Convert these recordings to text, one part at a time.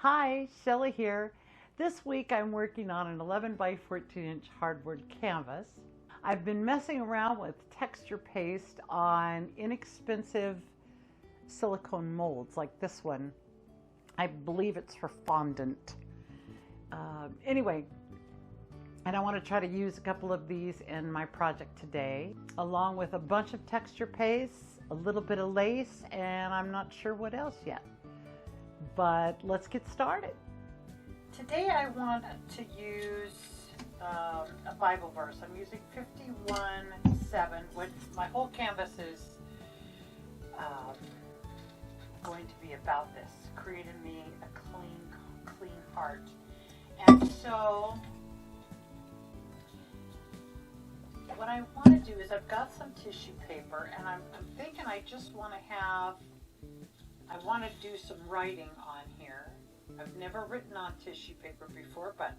Hi, Shelly here. This week I'm working on an 11 by 14 inch hardwood canvas. I've been messing around with texture paste on inexpensive silicone molds like this one. I believe it's for fondant. Anyway, and I want to try to use a couple of these in my project today, along with a bunch of texture paste, a little bit of lace, and I'm not sure what else yet. But let's get started. Today I want to use a Bible verse. I'm using 51:7, which my whole canvas is going to be about this, creating me a clean heart. And so what I want to do is I've got some tissue paper, and I'm thinking I just want to do some writing on here. I've never written on tissue paper before, but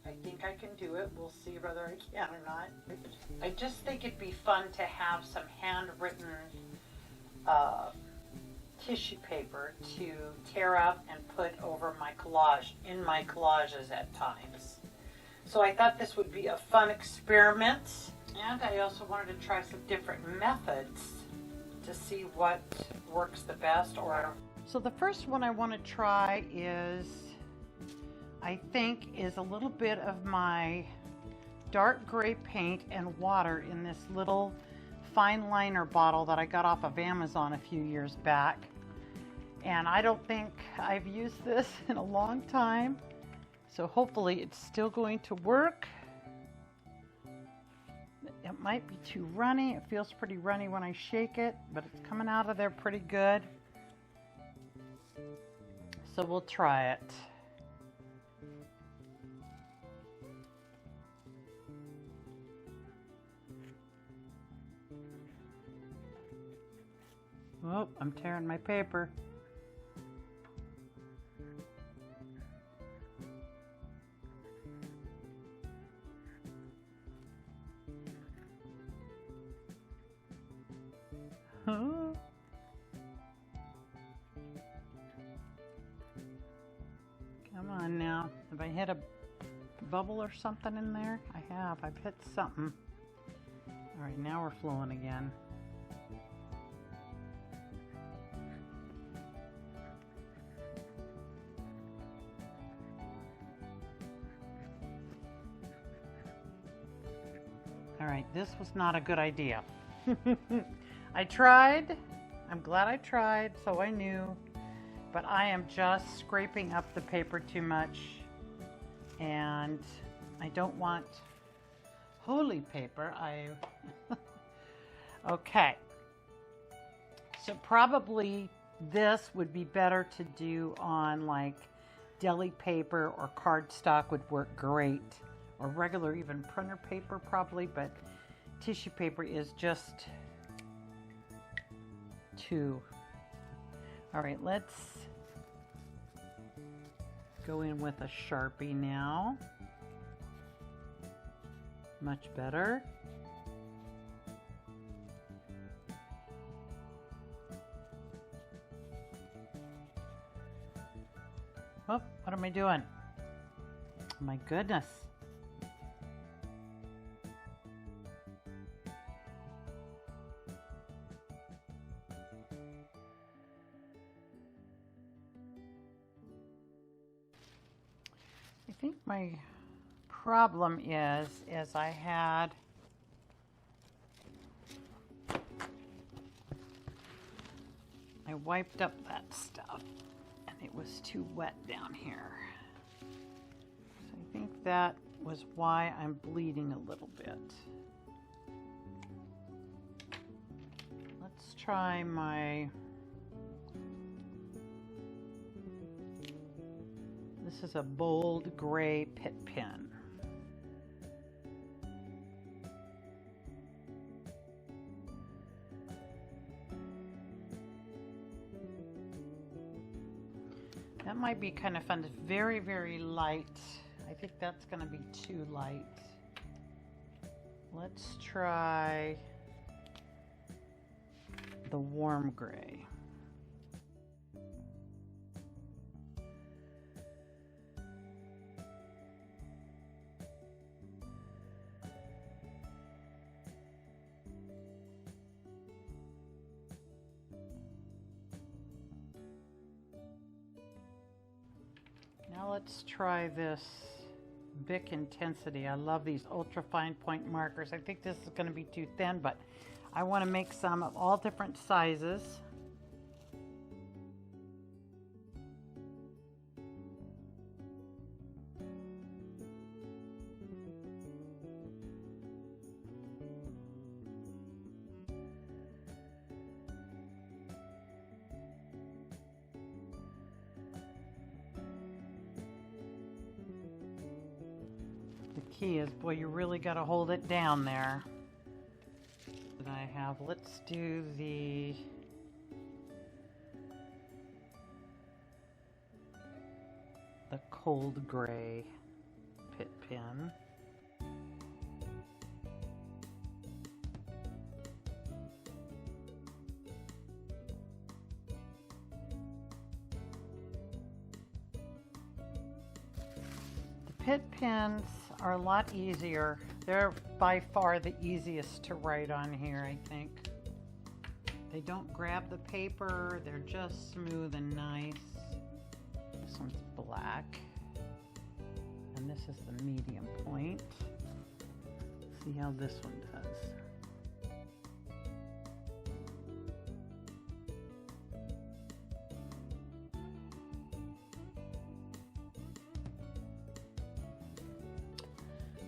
I think I can do it. We'll see whether I can or not. I just think it'd be fun to have some handwritten tissue paper to tear up and put over my collage, in my collages at times. So I thought this would be a fun experiment, and I also wanted to try some different methods to see what works the best. So the first one I want to try is, I think, is a little bit of my dark gray paint and water in this little fine liner bottle that I got off of Amazon a few years back. And I don't think I've used this in a long time, so hopefully it's still going to work. It might be too runny. It feels pretty runny when I shake it, but it's coming out of there pretty good. So we'll try it. Oh, I'm tearing my paper. Oh. Come on now. Have I hit a bubble or something in there? I have. I've hit something. All right, now we're flowing again. All right, this was not a good idea. I tried. I'm glad I tried, so I knew. But I am just scraping up the paper too much, and I don't want holy paper. Okay. So probably this would be better to do on like deli paper, or cardstock would work great, or regular even printer paper probably, but tissue paper is just too. All right, let's go in with a Sharpie now. Much better. Oh, what am I doing? My goodness. I think my problem is I wiped up that stuff and it was too wet down here. So I think that was why I'm bleeding a little bit. Let's try this is a bold gray pit pen. That might be kind of fun. It's very, very light. I think that's going to be too light. Let's try the warm gray. let's try this Bic Intensity. I love these ultra fine point markers. I think this is going to be too thin, but I want to make some of all different sizes. The key is, boy, you really got to hold it down there. That I have, let's do the cold gray pit pen. The pit pens are a lot easier. They're by far the easiest to write on here, I think. They don't grab the paper, they're just smooth and nice. This one's black, and this is the medium point. See how this one does.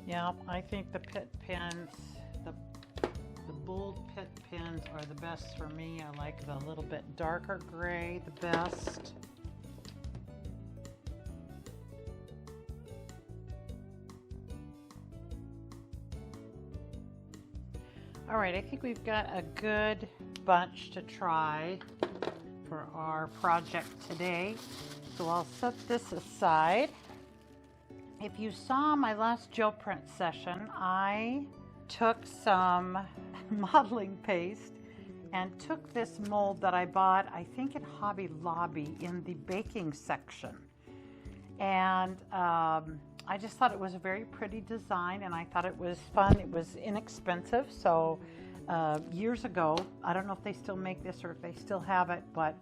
Yeah, I think the pit pens, the bold pit pens are the best for me. I like the little bit darker gray the best. All right, I think we've got a good bunch to try for our project today. So I'll set this aside. If you saw my last gel print session, I took some modeling paste and took this mold that I bought, I think at Hobby Lobby in the baking section. And I just thought it was a very pretty design, and I thought it was fun. It was inexpensive. So years ago, I don't know if they still make this or if they still have it, but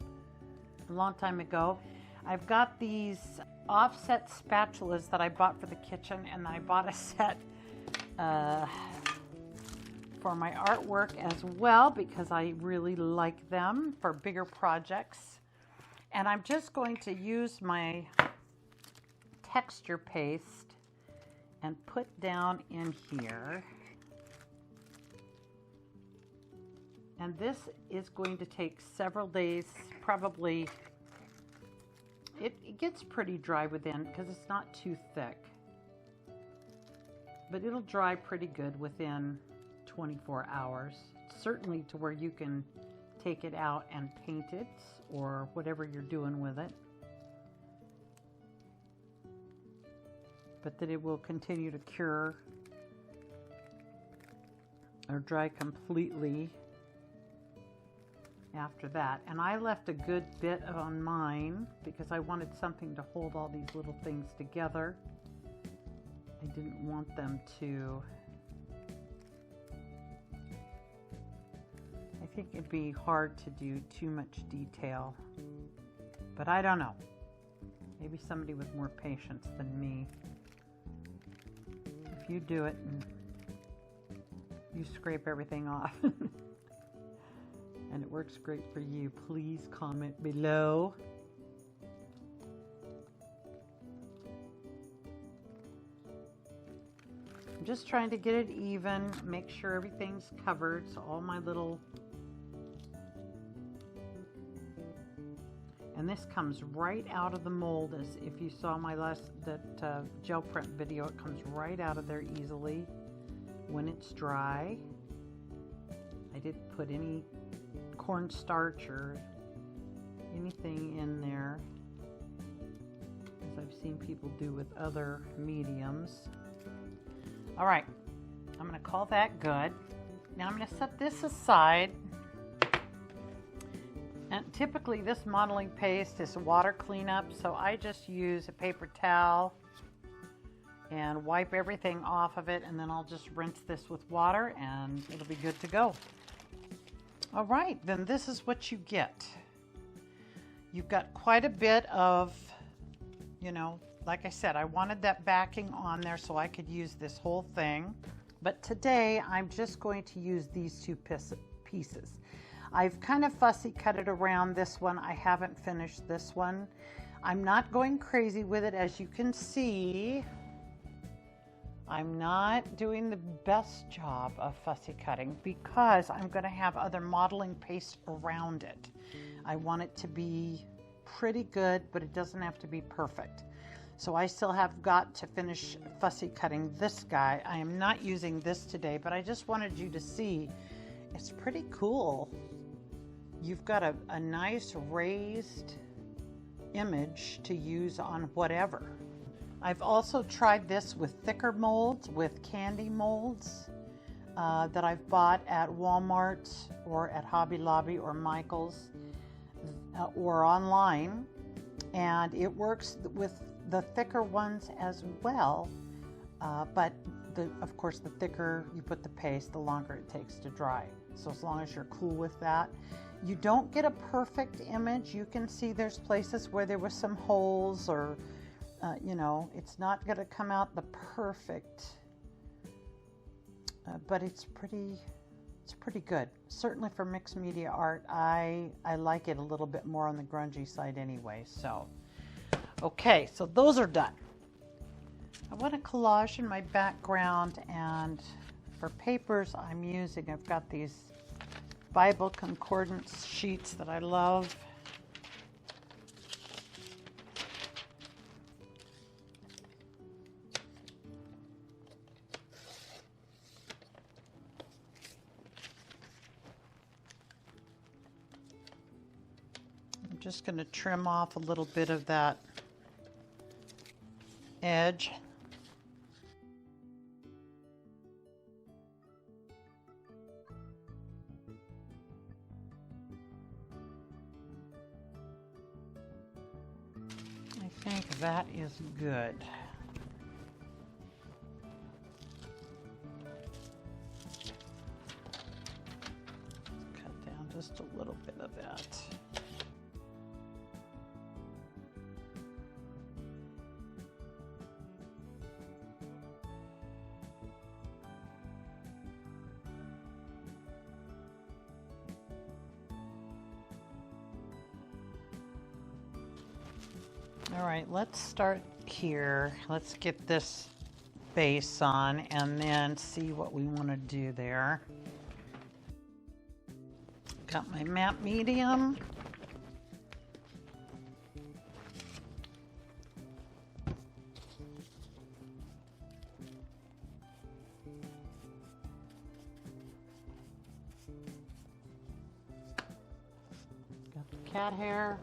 a long time ago, I've got these offset spatulas that I bought for the kitchen, and I bought a set for my artwork as well because I really like them for bigger projects. And I'm just going to use my texture paste and put down in here. And this is going to take several days, probably. It gets pretty dry within because it's not too thick, but it'll dry pretty good within 24 hours, certainly to where you can take it out and paint it or whatever you're doing with it, but that it will continue to cure or dry completely after that. And I left a good bit on mine because I wanted something to hold all these little things together. I didn't want them to, I think it'd be hard to do too much detail, but I don't know. Maybe somebody with more patience than me. If you do it and you scrape everything off and it works great for you, please comment below. I'm just trying to get it even, make sure everything's covered, so all my little, and this comes right out of the mold. As if you saw my last gel print video, it comes right out of there easily when it's dry. I didn't put any cornstarch or anything in there, as I've seen people do with other mediums. All right, I'm going to call that good. Now I'm going to set this aside. And typically this modeling paste is water cleanup, so I just use a paper towel and wipe everything off of it, and then I'll just rinse this with water and it'll be good to go. All right, then this is what you get. You've got quite a bit of, you know, like I said, I wanted that backing on there so I could use this whole thing. But today I'm just going to use these two pieces. I've kind of fussy cut it around this one. I haven't finished this one. I'm not going crazy with it. As you can see, I'm not doing the best job of fussy cutting because I'm going to have other modeling paste around it. I want it to be pretty good, but it doesn't have to be perfect. So I still have got to finish fussy cutting this guy. I am not using this today, but I just wanted you to see it's pretty cool. You've got a nice raised image to use on whatever. I've also tried this with thicker molds, with candy molds that I've bought at Walmart or at Hobby Lobby or Michael's or online, and it works with the thicker ones as well, but of course the thicker you put the paste, the longer it takes to dry. So as long as you're cool with that, you don't get a perfect image. You can see there's places where there was some holes or you know, it's not going to come out the perfect, but it's pretty good. Certainly for mixed media art, I like it a little bit more on the grungy side anyway. So, okay, so those are done. I want a collage in my background, and for papers I've got these Bible concordance sheets that I love. I'm just going to trim off a little bit of that edge. I think that is good. Cut down just a little bit of that. All right, let's start here. Let's get this base on and then see what we want to do there. Got my matte medium. Got the cat hair.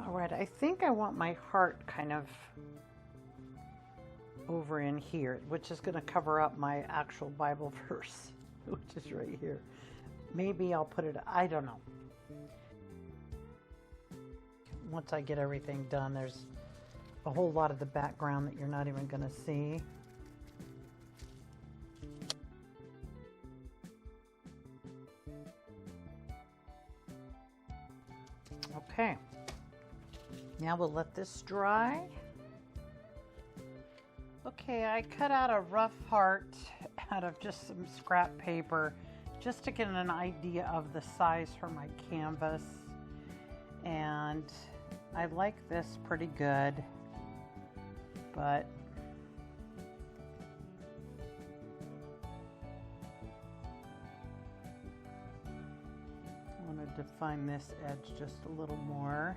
All right, I think I want my heart kind of over in here, which is going to cover up my actual Bible verse, which is right here. Maybe I'll put it, I don't know. Once I get everything done, there's a whole lot of the background that you're not even going to see. Okay. Now we'll let this dry. Okay, I cut out a rough heart out of just some scrap paper just to get an idea of the size for my canvas. And I like this pretty good, but I want to define this edge just a little more.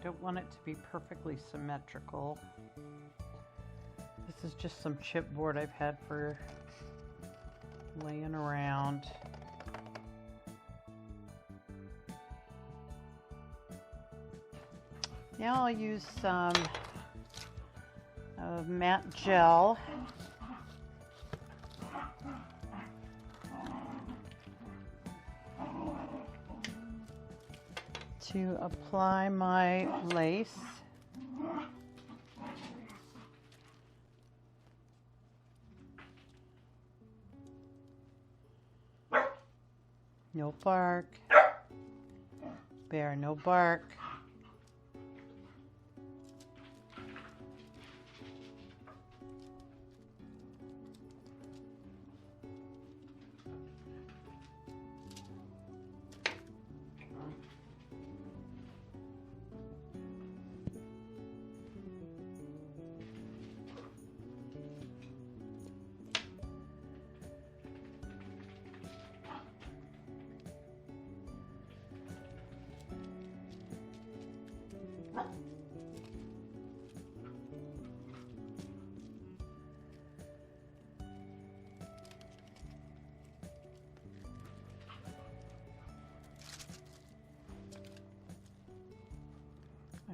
don't want it to be perfectly symmetrical. This is just some chipboard I've had for laying around. Now I'll use some matte gel. To apply my lace. No bark. Bear, no bark.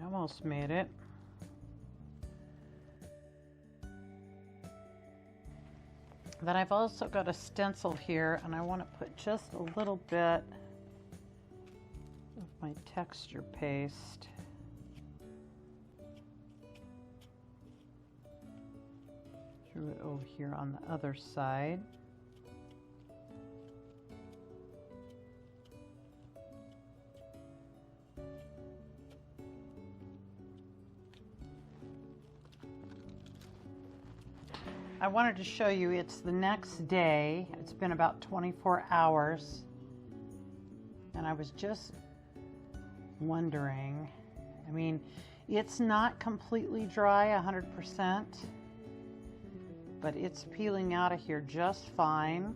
I almost made it. Then I've also got a stencil here, and I want to put just a little bit of my texture paste through it over here on the other side. I wanted to show you it's the next day. It's been about 24 hours. And I was just wondering, I mean, it's not completely dry 100%, but it's peeling out of here just fine.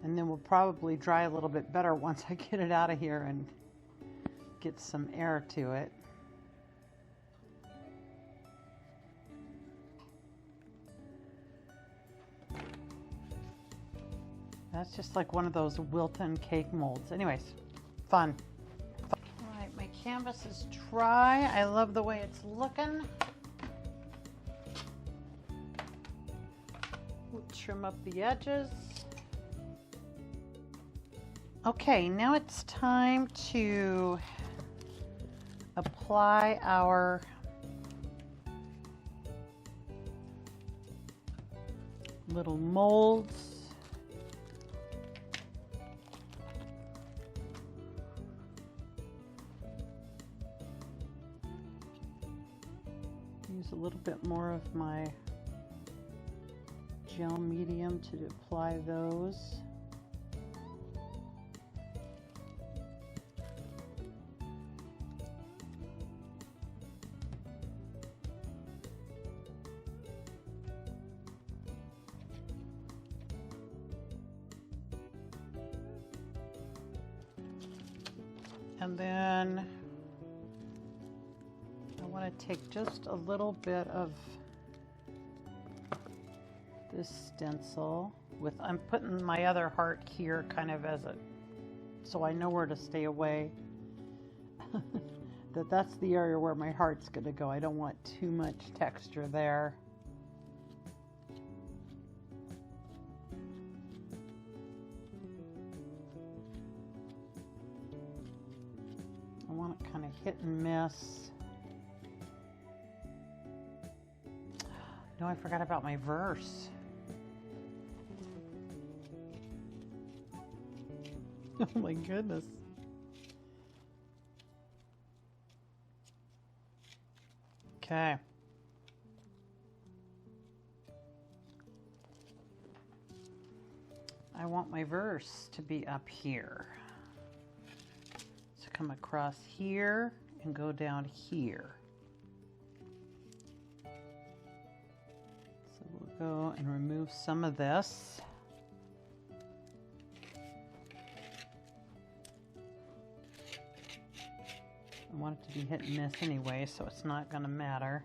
And then we'll probably dry a little bit better once I get it out of here and get some air to it. That's just like one of those Wilton cake molds. Anyways, fun. All right, my canvas is dry. I love the way it's looking. We'll trim up the edges. Okay, now it's time to apply our little molds. Use a little bit more of my gel medium to apply those. And then I want to take just a little bit of this stencil with, I'm putting my other heart here kind of as a, so I know where to stay away. That's the area where my heart's going to go. I don't want too much texture there. I want it kind of hit and miss. No, I forgot about my verse. Oh my goodness. Okay. I want my verse to be up here. So come across here and go down here. So we'll go and remove some of this. I want it to be hit and miss anyway, so it's not going to matter.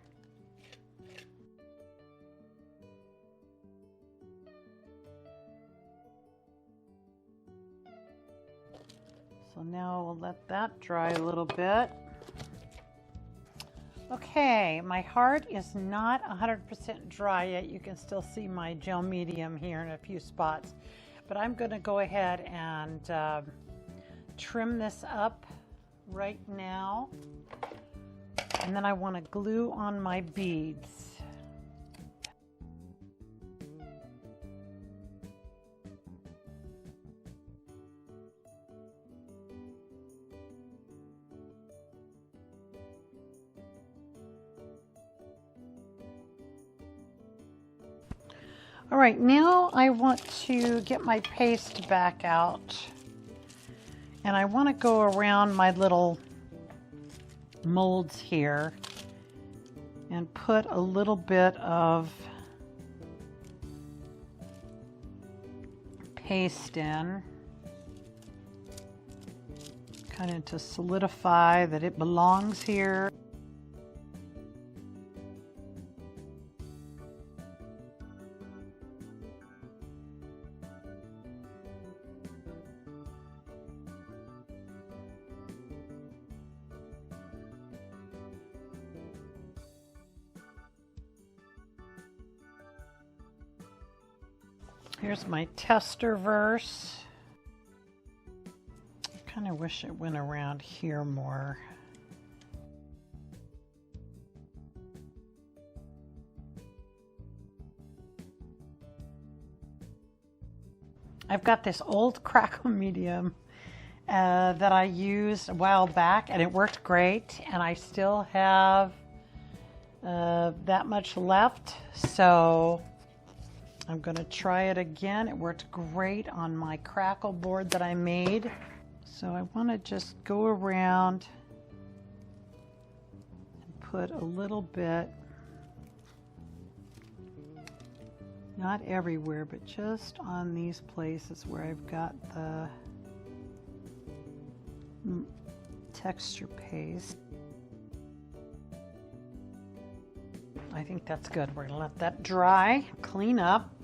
So now we'll let that dry a little bit. Okay, my heart is not 100% dry yet. You can still see my gel medium here in a few spots. But I'm going to go ahead and trim this up right now. And then I want to glue on my beads. All right, now I want to get my paste back out, and I want to go around my little molds here and put a little bit of paste in, kind of to solidify that it belongs here. Here's my tester verse. I kind of wish it went around here more. I've got this old crackle medium that I used a while back, and it worked great, and I still have that much left, so I'm going to try it again. It worked great on my crackle board that I made. So I want to just go around and put a little bit, not everywhere, but just on these places where I've got the texture paste. I think that's good. We're going to let that dry, clean up.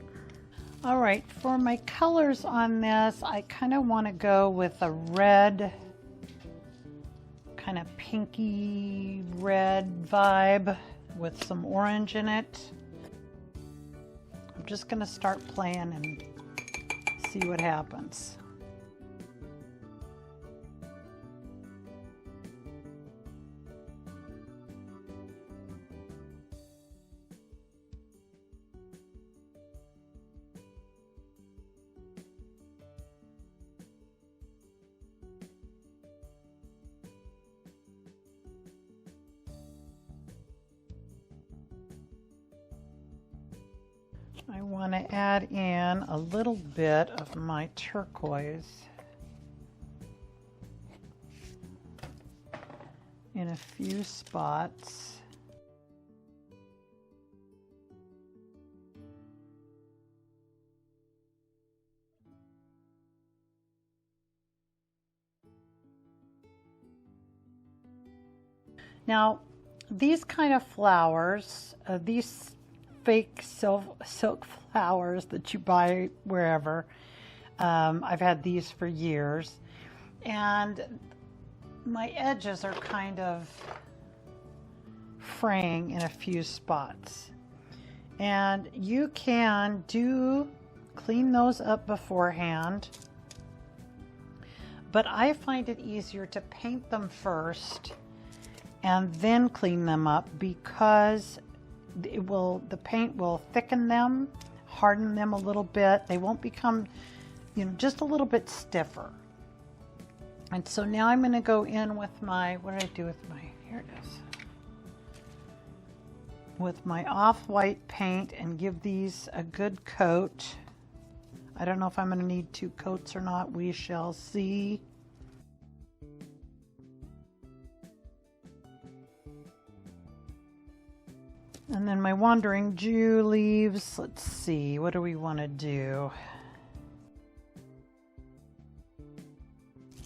All right, for my colors on this, I kind of want to go with a red, kind of pinky red vibe with some orange in it. I'm just going to start playing and see what happens. I want to add in a little bit of my turquoise in a few spots. Now, these kind of flowers, these fake silk flowers that you buy wherever. I've had these for years, and my edges are kind of fraying in a few spots. And you can clean those up beforehand, but I find it easier to paint them first and then clean them up, because the paint will thicken them, harden them a little bit. They won't become, just a little bit stiffer. And so now I'm going to go in with my, what did I do with my, here it is, with my off-white paint and give these a good coat. I don't know if I'm going to need 2 coats or not. We shall see. And then my Wandering Jew leaves. Let's see, what do we want to do?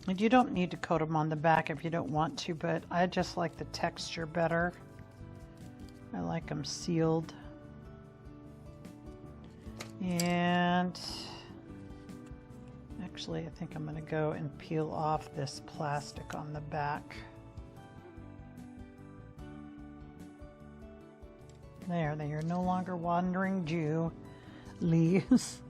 And you don't need to coat them on the back if you don't want to, but I just like the texture better. I like them sealed. And actually, I think I'm going to go and peel off this plastic on the back. There, they are no longer wandering Jew leaves.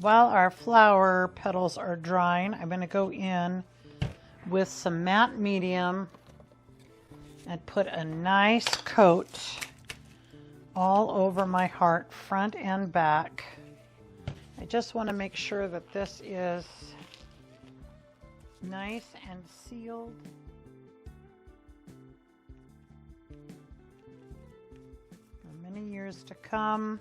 While our flower petals are drying, I'm going to go in with some matte medium and put a nice coat all over my heart, front and back. I just want to make sure that this is nice and sealed. For many years to come.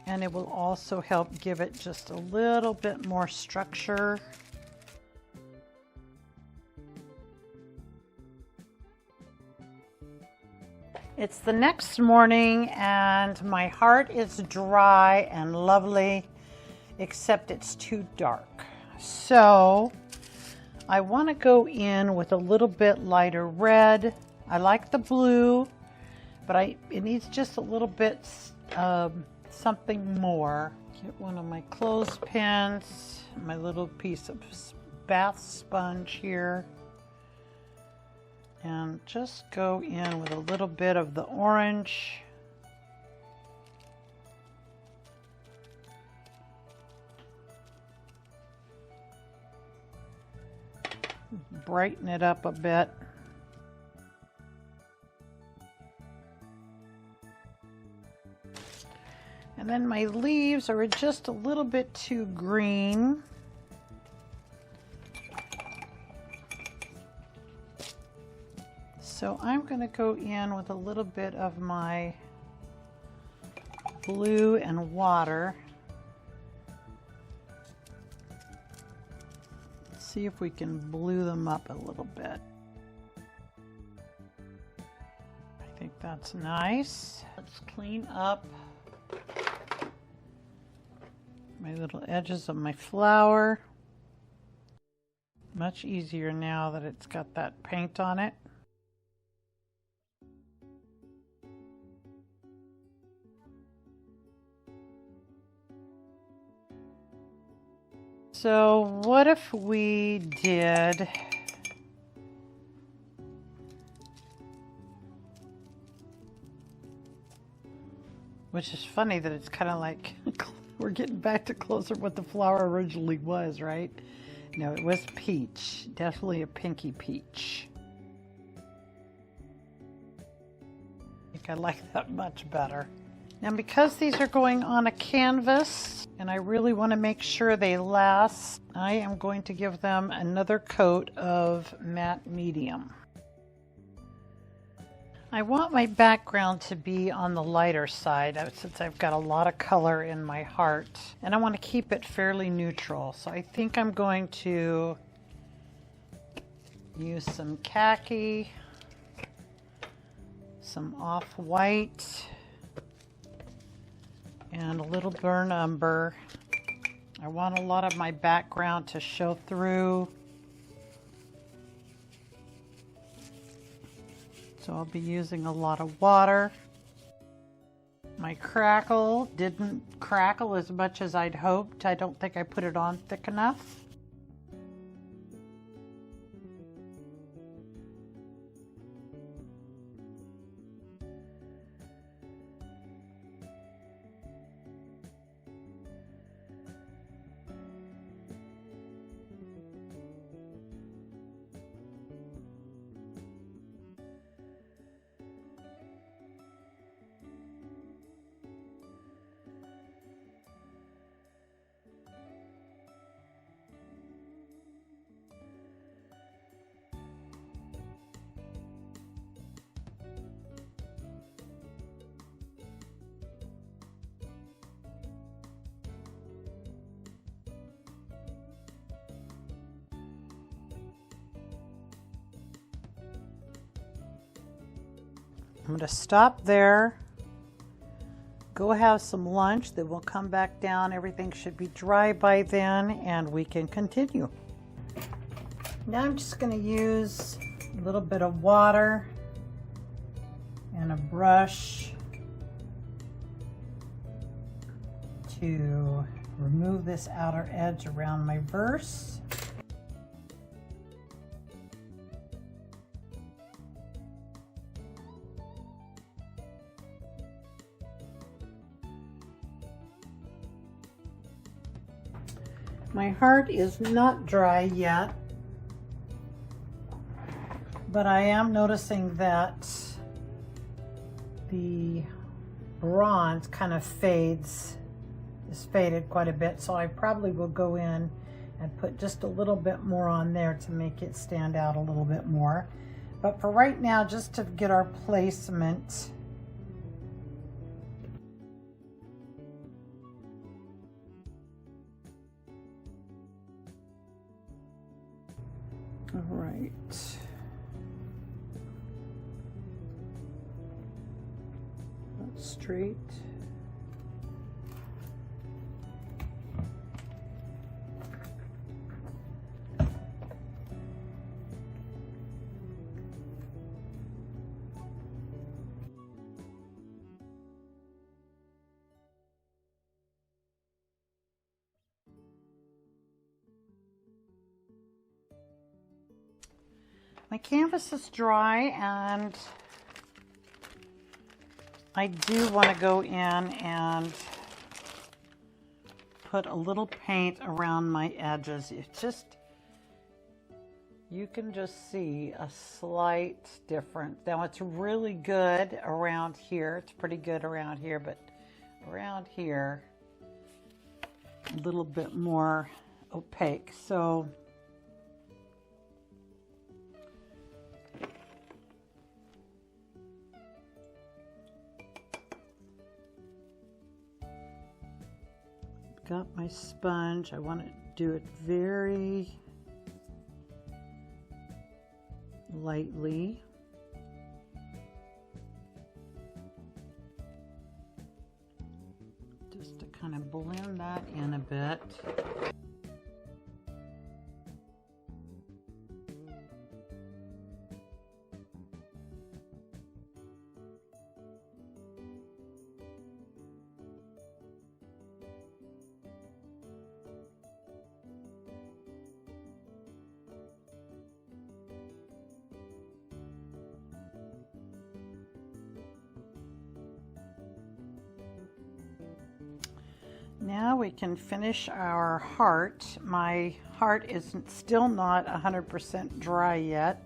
And it will also help give it just a little bit more structure. It's the next morning and my heart is dry and lovely, except it's too dark. So I want to go in with a little bit lighter red. I like the blue, but it needs just a little bit something more. Get one of my clothespins, my little piece of bath sponge here, and just go in with a little bit of the orange. Brighten it up a bit. And then my leaves are just a little bit too green. So I'm going to go in with a little bit of my blue and water. Let's see if we can blue them up a little bit. I think that's nice. Let's clean up my little edges of my flower. Much easier now that it's got that paint on it. So what if we did which is funny that it's kind of like we're getting back to closer what the flower originally was, right? No, it was peach. Definitely a pinky peach. I think I like that much better. Now because these are going on a canvas and I really want to make sure they last, I am going to give them another coat of matte medium. I want my background to be on the lighter side since I've got a lot of color in my heart, and I want to keep it fairly neutral. So I think I'm going to use some khaki, some off-white, and a little burnt umber. I want a lot of my background to show through. So I'll be using a lot of water. My crackle didn't crackle as much as I'd hoped. I don't think I put it on thick enough. I'm going to stop there, go have some lunch, then we'll come back down. Everything should be dry by then and we can continue. Now I'm just going to use a little bit of water and a brush to remove this outer edge around my verse. My heart is not dry yet, but I am noticing that the bronze kind of is faded quite a bit, so I probably will go in and put just a little bit more on there to make it stand out a little bit more. But for right now, just to get our placement, all right. That's straight. My canvas is dry and I do want to go in and put a little paint around my edges. It's just, you can just see a slight difference. Now it's really good around here. It's pretty good around here, but around here, a little bit more opaque. So got my sponge. I want to do it very lightly. Just to kind of blend that in a bit. Now we can finish our heart. My heart is still not 100% dry yet.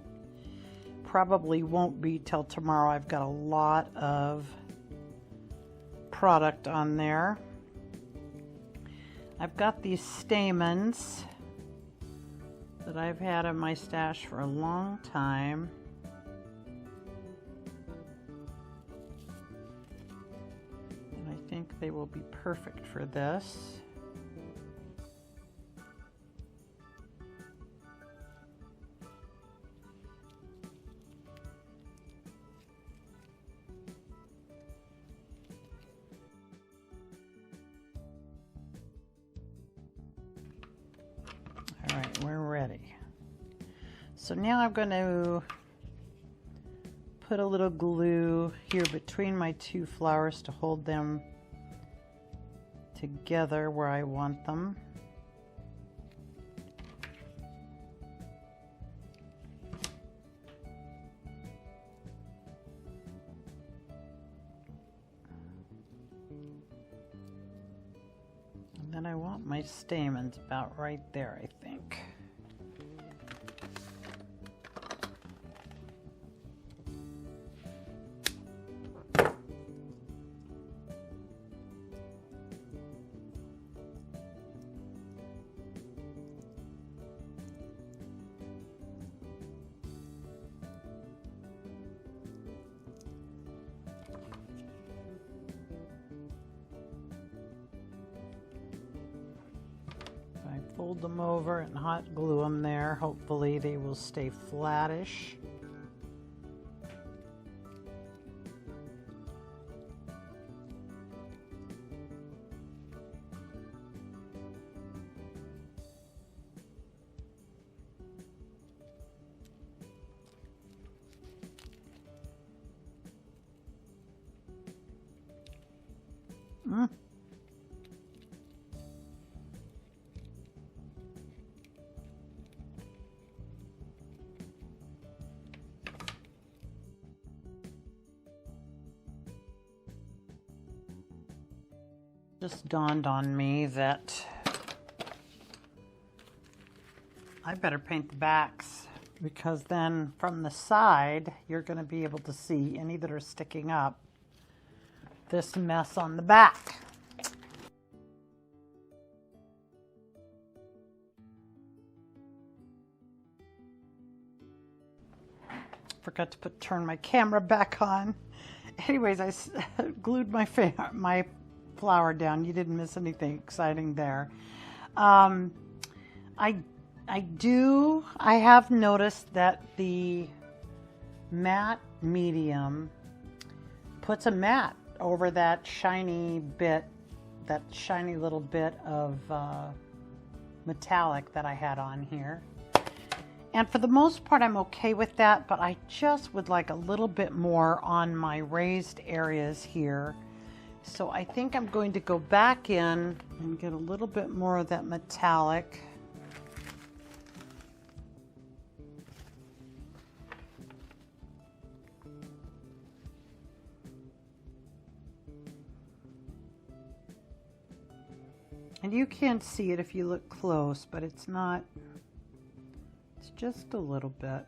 Probably won't be till tomorrow. I've got a lot of product on there. I've got these stamens that I've had in my stash for a long time. I think they will be perfect for this. All right, we're ready. So now I'm going to put a little glue here between my two flowers to hold them together where I want them. And then I want my stamens about right there, I think. Fold them over and hot glue them there. Hopefully they will stay flattish. Just dawned on me that I better paint the backs, because then from the side you're going to be able to see any that are sticking up this mess on the back. Forgot to turn my camera back on. Anyways, I glued my flower down. You didn't miss anything exciting there. I have noticed that the matte medium puts a matte over that shiny little bit of metallic that I had on here. And for the most part, I'm okay with that, but I just would like a little bit more on my raised areas here. So I think I'm going to go back in and get a little bit more of that metallic. And you can't see it if you look close, but it's not. It's just a little bit.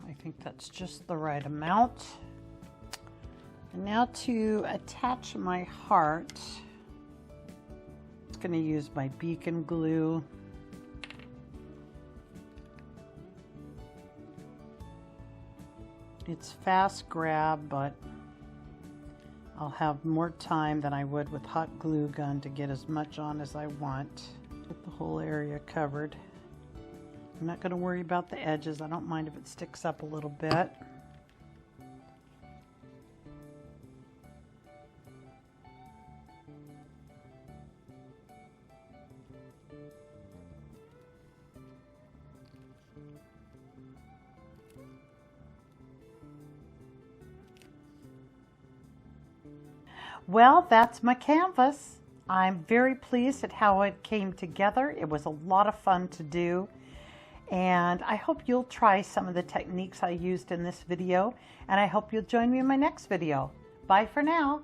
I think that's just the right amount. And now to attach my heart, I'm going to use my beacon glue. It's fast grab, but I'll have more time than I would with hot glue gun to get as much on as I want. Get the whole area covered. I'm not going to worry about the edges. I don't mind if it sticks up a little bit. Well, that's my canvas. I'm very pleased at how it came together. It was a lot of fun to do, and I hope you'll try some of the techniques I used in this video, and I hope you'll join me in my next video. Bye for now.